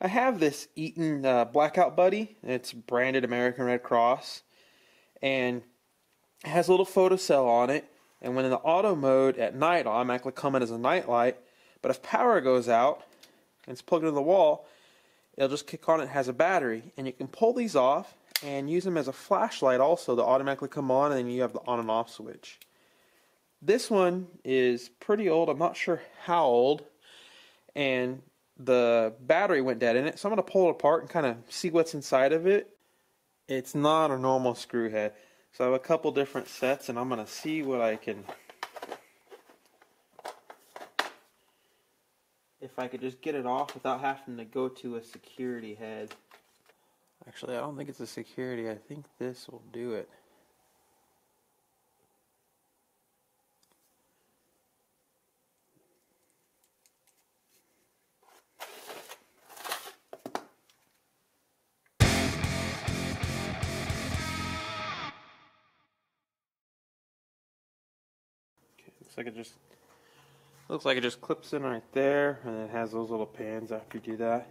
I have this Eton Blackout Buddy. It's branded American Red Cross, and it has a little photocell on it, and when in the auto mode at night, it'll automatically come in as a night light, but if power goes out and it's plugged into the wall, it'll just kick on. It has a battery, and you can pull these off and use them as a flashlight also. They'll automatically come on, and then you have the on and off switch. This one is pretty old. I'm not sure how old, and the battery went dead in it, so I'm going to pull it apart and kind of see what's inside of it. It's not a normal screw head, so I have a couple different sets, and I'm going to see what I can, if I could just get it off without having to go to a security head. Actually, I don't think it's a security. I think this will do it. Looks like it just clips in right there, and it has those little pans after you do that.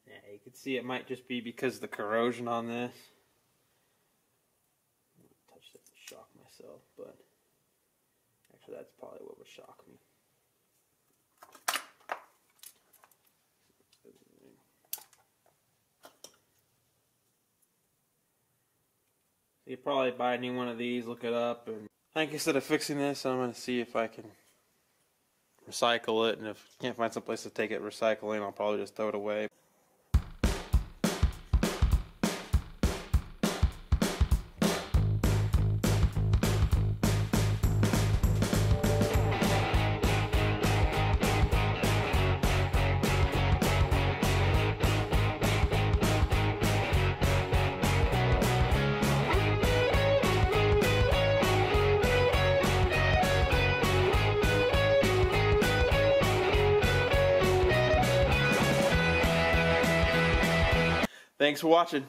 Yeah, you can see it might just be because of the corrosion on this. Touch that to shock myself, but actually that's probably what would shock me. You probably buy a new one of these, look it up, and I think instead of fixing this, I'm going to see if I can recycle it, and if I can't find some place to take it recycling, I'll probably just throw it away. Thanks for watching.